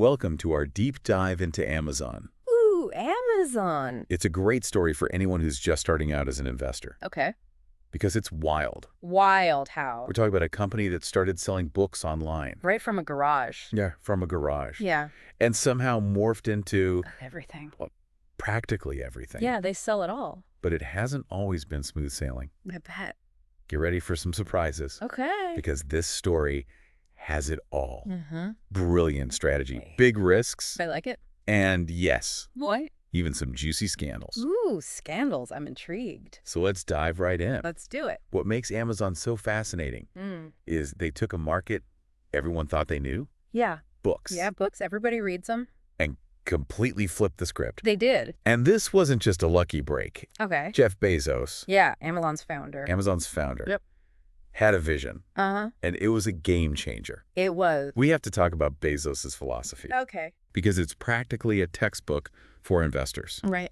Welcome to our deep dive into Amazon. Ooh, Amazon. It's a great story for anyone who's just starting out as an investor Okay. because it's wild. Wild how? We're talking about a company that started selling books online. Right from a garage. Yeah, from a garage. Yeah. And somehow morphed into Everything. practically everything. Yeah, they sell it all. But it hasn't always been smooth sailing. I bet. Get ready for some surprises Okay. because this story has it all. Mm-hmm. Brilliant strategy, big risks, I like it. and yes, What? even some juicy scandals. Ooh, scandals. I'm intrigued. So let's dive right in. Let's do it. What makes Amazon so fascinating is they took a market everyone thought they knew, Yeah. books, Yeah, books. Everybody reads them. and completely flipped the script. They did. And this wasn't just a lucky break. Okay. Jeff Bezos, Yeah, Amazon's founder. Amazon's founder, Yep. had a vision, Uh-huh. and it was a game changer. It was. We have to talk about Bezos' philosophy Okay. because it's practically a textbook for investors. Right.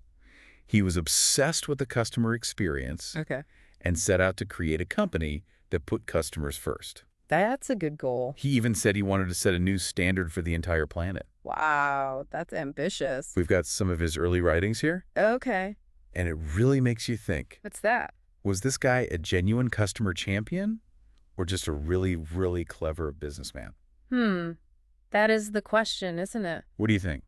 He was obsessed with the customer experience Okay. and set out to create a company that put customers first. That's a good goal. He even said he wanted to set a new standard for the entire planet. Wow, that's ambitious. We've got some of his early writings here, Okay. and it really makes you think, What's that? was this guy a genuine customer champion or just a really, really clever businessman? That is the question, isn't it? What do you think?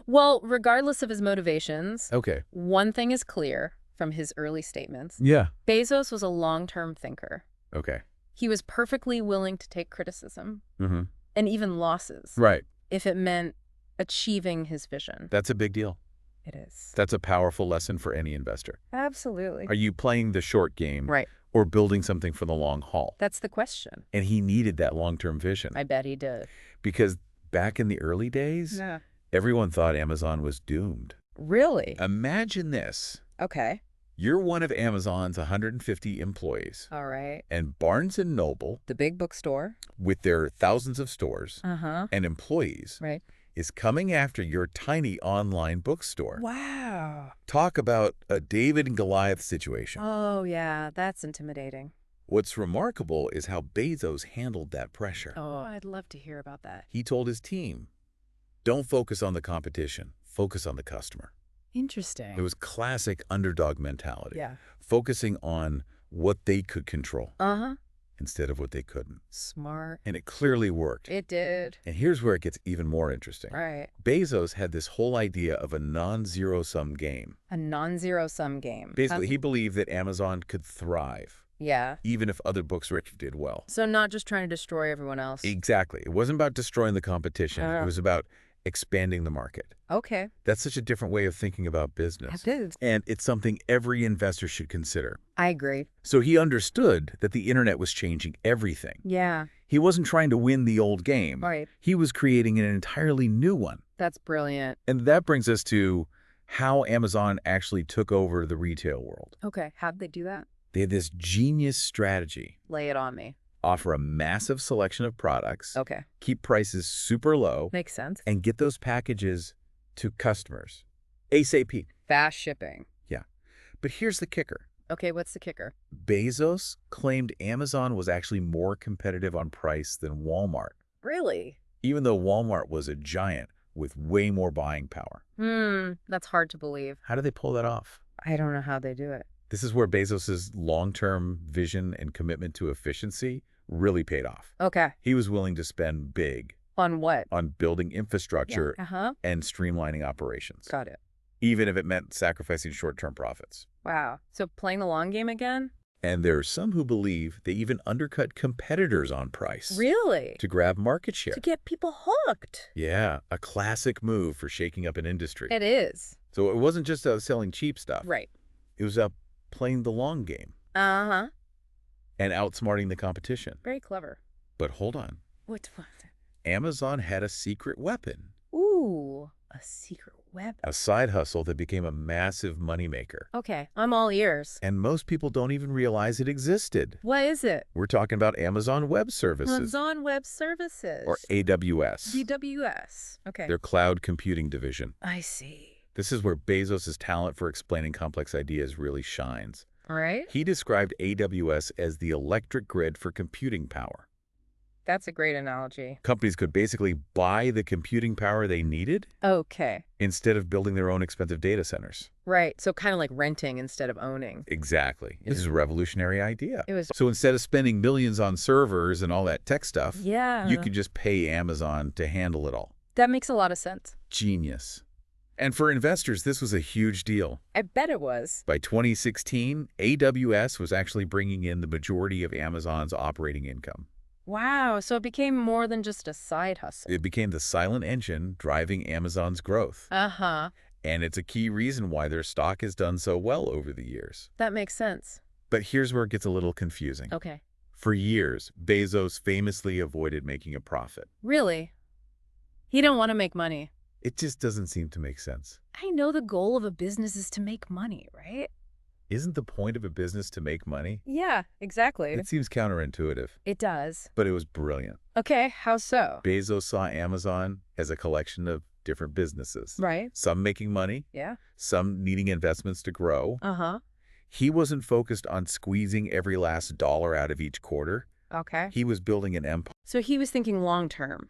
Well, regardless of his motivations, Okay. one thing is clear from his early statements. Yeah. Bezos was a long-term thinker. Okay. He was perfectly willing to take criticism Mm-hmm. and even losses Right. if it meant achieving his vision. That's a big deal. It is. That's a powerful lesson for any investor. Absolutely. Are you playing the short game Right. or building something for the long haul? That's the question. And he needed that long-term vision I bet he did. because back in the early days, Yeah. everyone thought Amazon was doomed. Really? Imagine this. Okay. You're one of Amazon's 150 employees, All right. and Barnes & Noble, The big bookstore. with their thousands of stores Uh-huh. and employees, Right. is coming after your tiny online bookstore. Wow. Talk about a David and Goliath situation. Oh, yeah. That's intimidating. What's remarkable is how Bezos handled that pressure. Oh, I'd love to hear about that. He told his team, don't focus on the competition, focus on the customer. Interesting. It was classic underdog mentality, Yeah. focusing on what they could control Uh-huh. instead of what they couldn't. Smart. And it clearly worked. It did. And here's where it gets even more interesting. Right. Bezos had this whole idea of a non-zero-sum game. A non-zero sum game. Basically, he believed that Amazon could thrive, Yeah. even if other books did well. So not just trying to destroy everyone else. Exactly. It wasn't about destroying the competition. It was about expanding the market. Okay. That's such a different way of thinking about business. It is. And it's something every investor should consider. I agree. So he understood that the internet was changing everything. Yeah. He wasn't trying to win the old game. Right. He was creating an entirely new one. That's brilliant. And that brings us to how Amazon actually took over the retail world. Okay. How'd they do that? They had this genius strategy: Lay it on me. offer a massive selection of products, Okay. keep prices super low, Makes sense. and get those packages to customers ASAP. Fast shipping. Yeah. But here's the kicker. Okay, what's the kicker? Bezos claimed Amazon was actually more competitive on price than Walmart, Really? even though Walmart was a giant with way more buying power. That's hard to believe. How do they pull that off? I don't know how they do it. This is where Bezos' long-term vision and commitment to efficiency really paid off. Okay. He was willing to spend big On what? on building infrastructure Uh-huh. and streamlining operations, Got it. even if it meant sacrificing short-term profits. Wow. So playing the long game again? And there are some who believe they even undercut competitors on price Really? to grab market share. To get people hooked. Yeah, a classic move for shaking up an industry. It is. So it wasn't just selling cheap stuff. Right. It was playing the long game Uh-huh. and outsmarting the competition. Very clever. But hold on. What? Amazon had a secret weapon, Ooh, a secret weapon. a side hustle that became a massive moneymaker. Okay, I'm all ears. And most people don't even realize it existed. What is it? We're talking about Amazon Web Services, Amazon Web Services. or AWS, AWS. Okay. their cloud computing division. I see. This is where Bezos' talent for explaining complex ideas really shines. All right. He described AWS as the electric grid for computing power. That's a great analogy. Companies could basically buy the computing power they needed Okay. instead of building their own expensive data centers. Right. So kind of like renting instead of owning. Exactly. This is a revolutionary idea. It was. So instead of spending millions on servers and all that tech stuff, Yeah. you could just pay Amazon to handle it all. That makes a lot of sense. Genius. And for investors, this was a huge deal. I bet it was. By 2016, AWS was actually bringing in the majority of Amazon's operating income. Wow. So it became more than just a side hustle. It became the silent engine driving Amazon's growth. Uh-huh. And it's a key reason why their stock has done so well over the years. That makes sense. But here's where it gets a little confusing. Okay. For years, Bezos famously avoided making a profit. Really? He didn't want to make money. It just doesn't seem to make sense. I know the goal of a business is to make money, right? Isn't the point of a business to make money? Yeah, exactly. It seems counterintuitive, It does. but it was brilliant. Okay, how so? Bezos saw Amazon as a collection of different businesses. Right. Some making money, Yeah. some needing investments to grow. Uh-huh. He wasn't focused on squeezing every last dollar out of each quarter. Okay. He was building an empire. So he was thinking long term.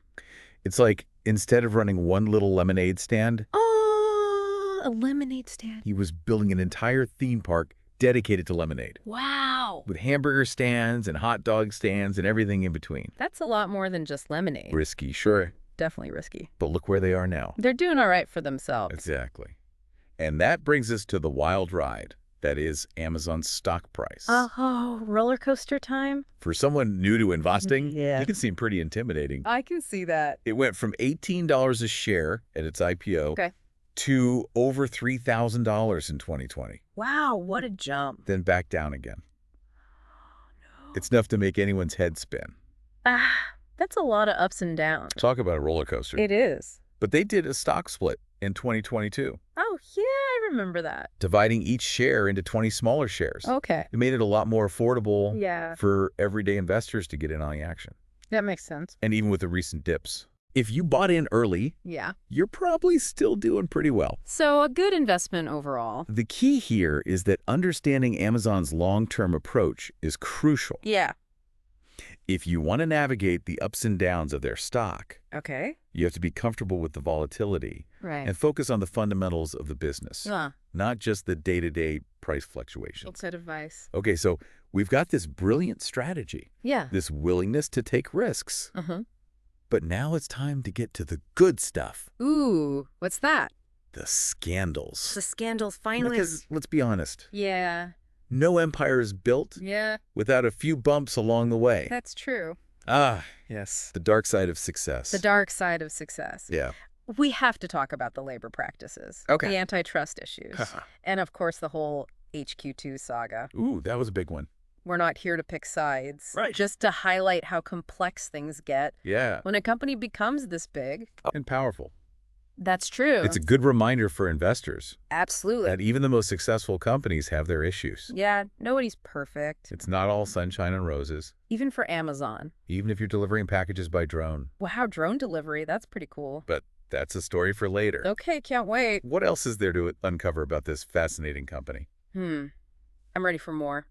It's like instead of running one little lemonade stand, Oh, a lemonade stand. he was building an entire theme park dedicated to lemonade, Wow. with hamburger stands and hot dog stands and everything in between. That's a lot more than just lemonade. Risky, sure, Definitely risky. but look where they are now. They're doing all right for themselves. Exactly. And that brings us to the wild ride. That is Amazon's stock price. Oh, roller coaster time? For someone new to investing, Yeah. it can seem pretty intimidating. I can see that. It went from $18 a share at its IPO Okay. to over $3,000 in 2020, Wow, what a jump. then back down again. It's enough to make anyone's head spin. That's a lot of ups and downs. Talk about a roller coaster. It is. But they did a stock split in 2022, Oh, yeah, I remember that. dividing each share into 20 smaller shares. Okay. It made it a lot more affordable Yeah, for everyday investors to get in on the action. that makes sense. And even with the recent dips. If you bought in early, Yeah. you're probably still doing pretty well. So a good investment overall. The key here is that understanding Amazon's long-term approach is crucial. Yeah. If you want to navigate the ups and downs of their stock, Okay. you have to be comfortable with the volatility Right. and focus on the fundamentals of the business, not just the day-to-day price fluctuations. Good advice. Okay, so we've got this brilliant strategy, Yeah. this willingness to take risks. Uh-huh. But now it's time to get to the good stuff, Ooh, what's that? the scandals. The scandals finally. Because let's be honest, Yeah. no empire is built Yeah, without a few bumps along the way. that's true. Ah, yes, the dark side of success. The dark side of success. Yeah. We have to talk about the labor practices. Okay. The antitrust issues. And of course the whole HQ2 saga. Ooh, that was a big one. We're not here to pick sides. Right. Just to highlight how complex things get Yeah, when a company becomes this big. and powerful. That's true. It's a good reminder for investors Absolutely. that even the most successful companies have their issues. Yeah, nobody's perfect. It's not all sunshine and roses, Even for Amazon. even if you're delivering packages by drone. Wow, drone delivery. That's pretty cool. But that's a story for later. Okay, can't wait. What else is there to uncover about this fascinating company? I'm ready for more.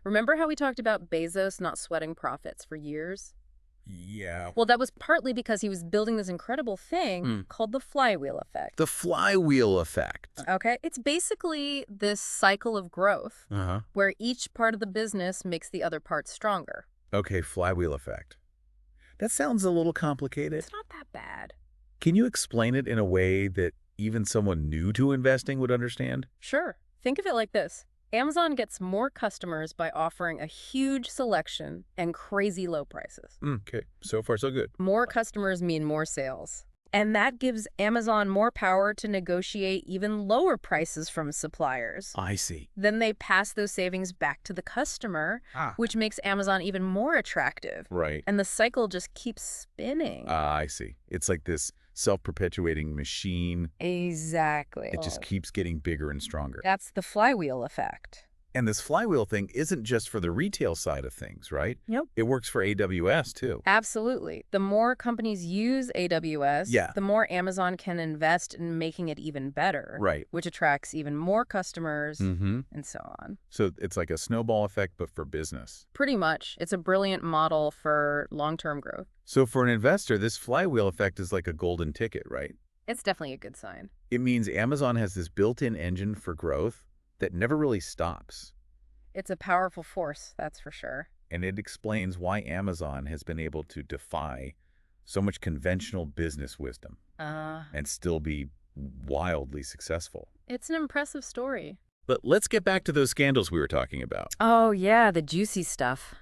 Remember how we talked about Bezos not sweating profits for years? Yeah. Well, that was partly because he was building this incredible thing called the flywheel effect. The flywheel effect. Okay, it's basically this cycle of growth Uh-huh. where each part of the business makes the other part stronger. Okay, flywheel effect. That sounds a little complicated. It's not that bad. Can you explain it in a way that even someone new to investing would understand? Sure. Think of it like this. Amazon gets more customers by offering a huge selection and crazy low prices. Okay, so far so good. More customers mean more sales. And that gives Amazon more power to negotiate even lower prices from suppliers. I see. Then they pass those savings back to the customer, which makes Amazon even more attractive. Right. And the cycle just keeps spinning. I see. It's like this self-perpetuating machine. Exactly. It just keeps getting bigger and stronger. That's the flywheel effect. And this flywheel thing isn't just for the retail side of things, right? Yep. It works for AWS too. Absolutely. The more companies use AWS, Yeah. the more Amazon can invest in making it even better, Right. which attracts even more customers Mm-hmm. and so on. So it's like a snowball effect, but for business. Pretty much. It's a brilliant model for long-term growth. So for an investor, this flywheel effect is like a golden ticket, right? It's definitely a good sign. It means Amazon has this built-in engine for growth that never really stops. It's a powerful force, that's for sure. And it explains why Amazon has been able to defy so much conventional business wisdom and still be wildly successful. It's an impressive story. But let's get back to those scandals we were talking about. Oh, yeah, the juicy stuff.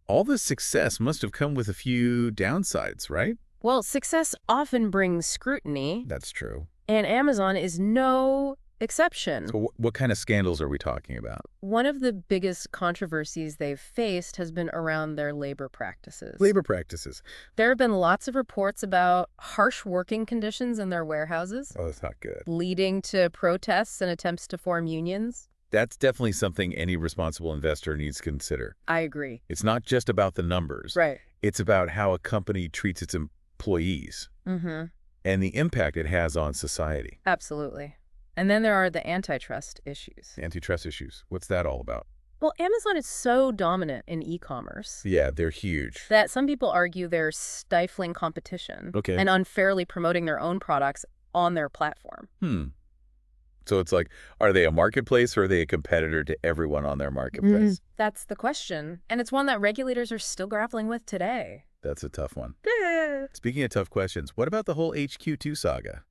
All this success must have come with a few downsides, right? Well, success often brings scrutiny, That's true. and Amazon is no exception. So what kind of scandals are we talking about? One of the biggest controversies they've faced has been around their labor practices. Labor practices. There have been lots of reports about harsh working conditions in their warehouses, Oh, that's not good. leading to protests and attempts to form unions. That's definitely something any responsible investor needs to consider. I agree. It's not just about the numbers. Right. It's about how a company treats its employees Mm-hmm. and the impact it has on society. Absolutely. And then there are the antitrust issues. Antitrust issues. What's that all about? Well, Amazon is so dominant in e-commerce Yeah, they're huge. that some people argue they're stifling competition Okay. and unfairly promoting their own products on their platform. So it's like, are they a marketplace or are they a competitor to everyone on their marketplace? That's the question. And it's one that regulators are still grappling with today. That's a tough one. Speaking of tough questions, what about the whole HQ2 saga?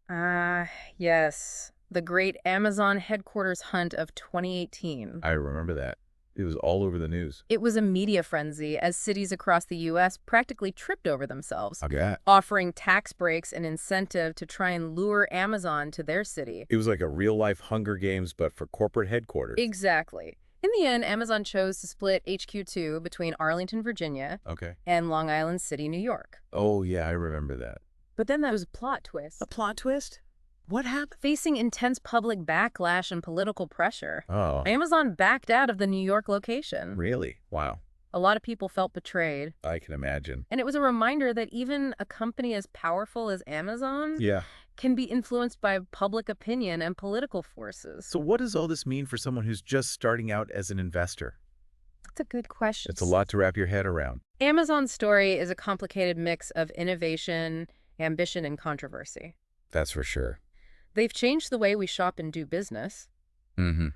Yes. The great Amazon headquarters hunt of 2018. I remember that. It was all over the news. It was a media frenzy as cities across the U.S. practically tripped over themselves, Okay. offering tax breaks and incentive to try and lure Amazon to their city. It was like a real-life Hunger Games, but for corporate headquarters. Exactly. In the end, Amazon chose to split HQ2 between Arlington, Virginia, Okay. and Long Island City, New York. Oh, yeah, I remember that. But then there was a plot twist. A plot twist? What happened? Facing intense public backlash and political pressure, Oh, Amazon backed out of the New York location. really? Wow. A lot of people felt betrayed. I can imagine. And it was a reminder that even a company as powerful as Amazon Yeah. can be influenced by public opinion and political forces. So what does all this mean for someone who's just starting out as an investor? That's a good question. It's a lot to wrap your head around. Amazon's story is a complicated mix of innovation, ambition, and controversy. That's for sure. They've changed the way we shop and do business, Mm-hmm.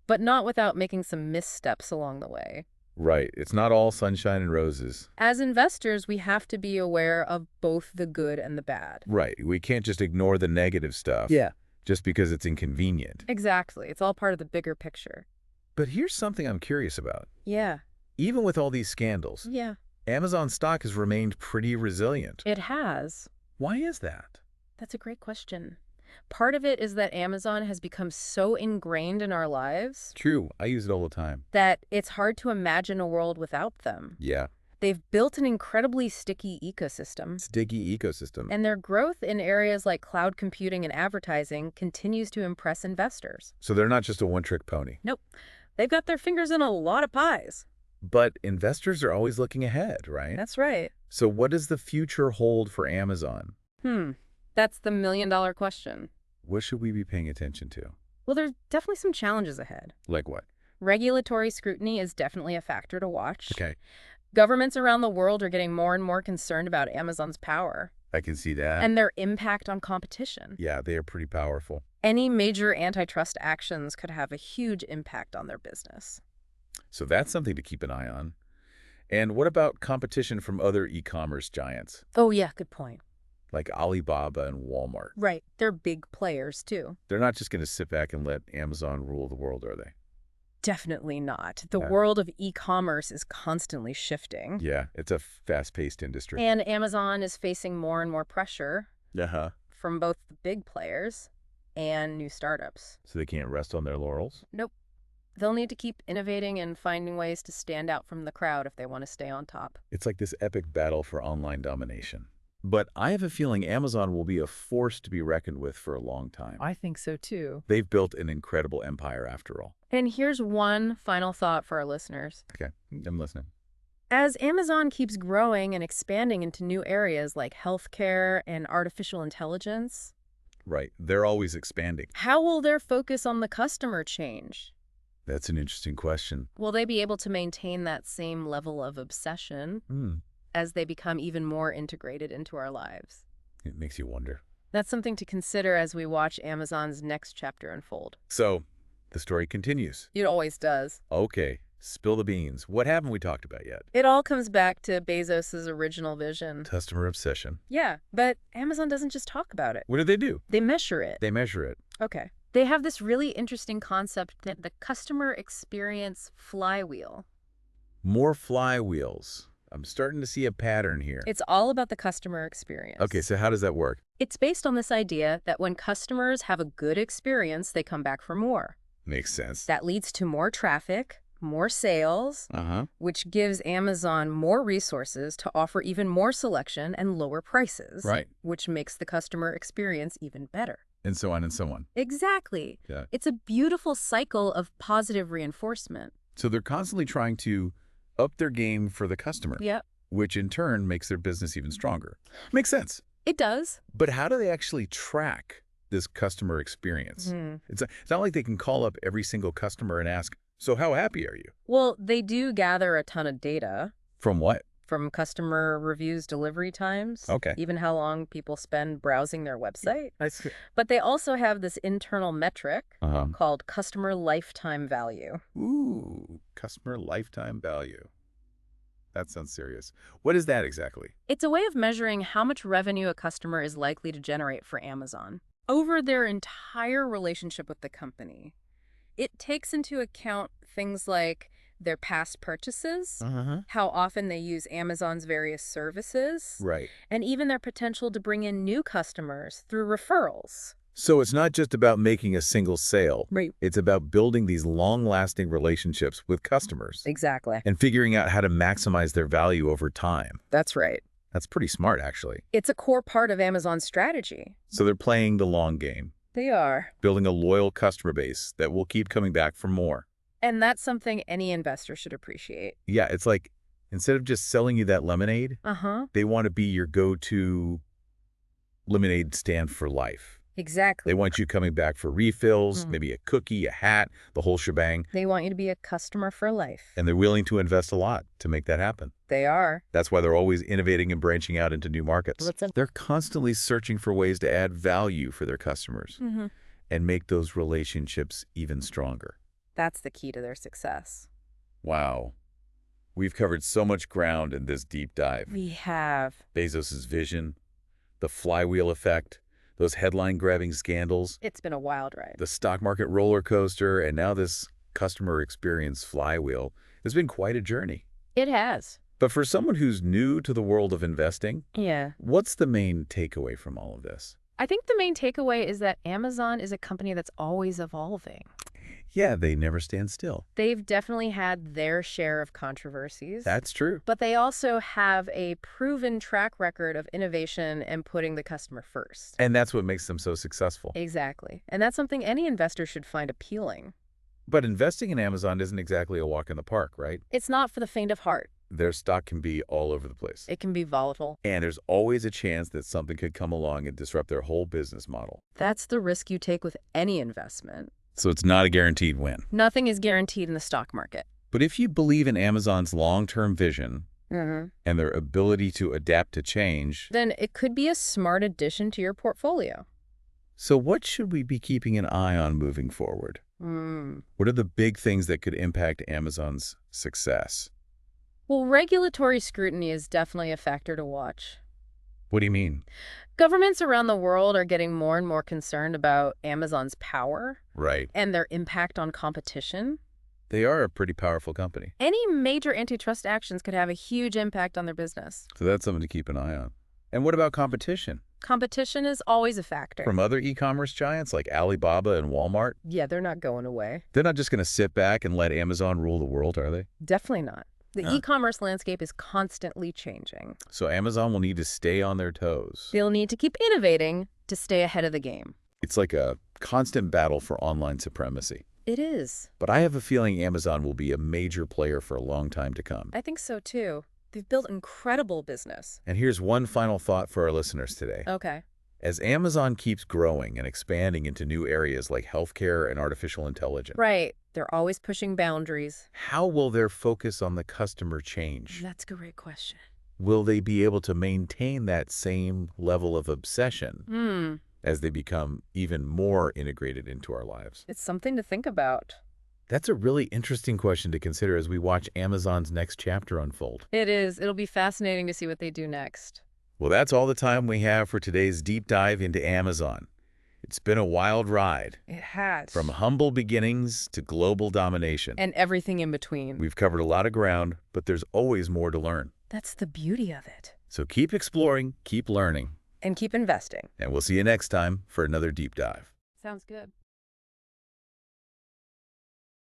but not without making some missteps along the way. Right. It's not all sunshine and roses. As investors, we have to be aware of both the good and the bad. Right. We can't just ignore the negative stuff. Yeah. Just because it's inconvenient. Exactly. It's all part of the bigger picture. But here's something I'm curious about. Yeah. Even with all these scandals, Yeah. Amazon stock has remained pretty resilient. It has. Why is that? That's a great question. Part of it is that Amazon has become so ingrained in our lives True. I use it all the time. that it's hard to imagine a world without them. Yeah. They've built an incredibly sticky ecosystem, Sticky ecosystem. and their growth in areas like cloud computing and advertising continues to impress investors. So they're not just a one-trick pony. Nope. They've got their fingers in a lot of pies. But investors are always looking ahead, right? That's right. So what does the future hold for Amazon? That's the million-dollar question. What should we be paying attention to? Well, there's definitely some challenges ahead. Like what? Regulatory scrutiny is definitely a factor to watch. Okay. Governments around the world are getting more and more concerned about Amazon's power I can see that. and their impact on competition. Yeah, they are pretty powerful. Any major antitrust actions could have a huge impact on their business. So that's something to keep an eye on. And what about competition from other e-commerce giants Oh, yeah, good point. like Alibaba and Walmart? Right. They're big players, too. They're not just going to sit back and let Amazon rule the world, are they? Definitely not. The Yeah. world of e-commerce is constantly shifting. Yeah, it's a fast-paced industry. And Amazon is facing more and more pressure Uh-huh. from both the big players and new startups. So they can't rest on their laurels? Nope. They'll need to keep innovating and finding ways to stand out from the crowd if they want to stay on top. It's like this epic battle for online domination. But I have a feeling Amazon will be a force to be reckoned with for a long time. I think so too. They've built an incredible empire after all. And here's one final thought for our listeners. Okay, I'm listening. As Amazon keeps growing and expanding into new areas like healthcare and artificial intelligence, Right, they're always expanding. how will their focus on the customer change? That's an interesting question. Will they be able to maintain that same level of obsession as they become even more integrated into our lives? It makes you wonder. That's something to consider as we watch Amazon's next chapter unfold. So, the story continues. It always does. Okay, spill the beans. What haven't we talked about yet? It all comes back to Bezos's original vision. Customer obsession. Yeah, but Amazon doesn't just talk about it. What do they do? They measure it. They measure it. Okay. They have this really interesting concept that the customer experience flywheel. More flywheels. I'm starting to see a pattern here. It's all about the customer experience. Okay, so how does that work? It's based on this idea that when customers have a good experience, they come back for more. Makes sense. That leads to more traffic, more sales, which gives Amazon more resources to offer even more selection and lower prices, Right. which makes the customer experience even better. And so on and so on. Exactly. Yeah. It's a beautiful cycle of positive reinforcement. So they're constantly trying to up their game for the customer, Yep, which in turn makes their business even stronger. Makes sense. it does. But how do they actually track this customer experience? It's not like they can call up every single customer and ask, so how happy are you? Well, they do gather a ton of data From what? from customer reviews, delivery times, Okay. even how long people spend browsing their website. I see. But they also have this internal metric Uh-huh. called customer lifetime value. Ooh, customer lifetime value. That sounds serious. What is that exactly? It's a way of measuring how much revenue a customer is likely to generate for Amazon over their entire relationship with the company. It takes into account things like their past purchases, how often they use Amazon's various services, Right. and even their potential to bring in new customers through referrals. So it's not just about making a single sale. Right. It's about building these long-lasting relationships with customers Exactly. and figuring out how to maximize their value over time. That's right. That's pretty smart, actually. It's a core part of Amazon's strategy. So they're playing the long game, They are. building a loyal customer base that will keep coming back for more. And that's something any investor should appreciate. Yeah, it's like instead of just selling you that lemonade, Uh-huh. they want to be your go-to lemonade stand for life. Exactly. They want you coming back for refills, maybe a cookie, a hat, the whole shebang, They want you to be a customer for life. and they're willing to invest a lot to make that happen. They are. That's why they're always innovating and branching out into new markets. They're constantly searching for ways to add value for their customers and make those relationships even stronger. That's the key to their success. Wow. We've covered so much ground in this deep dive. We have. Bezos's vision, the flywheel effect, those headline-grabbing scandals, It's been a wild ride. the stock market roller coaster, and now this customer experience flywheel. It's been quite a journey. It has. But for someone who's new to the world of investing, Yeah. what's the main takeaway from all of this? I think the main takeaway is that Amazon is a company that's always evolving. Yeah, they never stand still. They've definitely had their share of controversies. That's true. But they also have a proven track record of innovation and putting the customer first. And that's what makes them so successful. Exactly. And that's something any investor should find appealing. But investing in Amazon isn't exactly a walk in the park, right? It's not for the faint of heart. Their stock can be all over the place. It can be volatile. And there's always a chance that something could come along and disrupt their whole business model. That's the risk you take with any investment. So it's not a guaranteed win. Nothing is guaranteed in the stock market. But if you believe in Amazon's long-term vision and their ability to adapt to change, Then it could be a smart addition to your portfolio. so what should we be keeping an eye on moving forward? What are the big things that could impact Amazon's success? Well, regulatory scrutiny is definitely a factor to watch. What do you mean? Governments around the world are getting more and more concerned about Amazon's power Right. and their impact on competition. They are a pretty powerful company. Any major antitrust actions could have a huge impact on their business. So that's something to keep an eye on. And what about competition? Competition is always a factor. From other e-commerce giants like Alibaba and Walmart? Yeah, they're not going away. They're not just going to sit back and let Amazon rule the world, are they? Definitely not. The Huh. e-commerce landscape is constantly changing. So Amazon will need to stay on their toes. They'll need to keep innovating to stay ahead of the game. It's like a constant battle for online supremacy. It is. But I have a feeling Amazon will be a major player for a long time to come. I think so, too. They've built incredible business. And here's one final thought for our listeners today. Okay. As Amazon keeps growing and expanding into new areas like healthcare and artificial intelligence, Right. They're always pushing boundaries. how will their focus on the customer change? That's a great question. Will they be able to maintain that same level of obsession as they become even more integrated into our lives? It's something to think about. That's a really interesting question to consider as we watch Amazon's next chapter unfold. It is. It'll be fascinating to see what they do next. Well, that's all the time we have for today's deep dive into Amazon. It's been a wild ride, It has. from humble beginnings to global domination. And everything in between. We've covered a lot of ground, but there's always more to learn. That's the beauty of it. So keep exploring, keep learning, And keep investing. and we'll see you next time for another deep dive. Sounds good.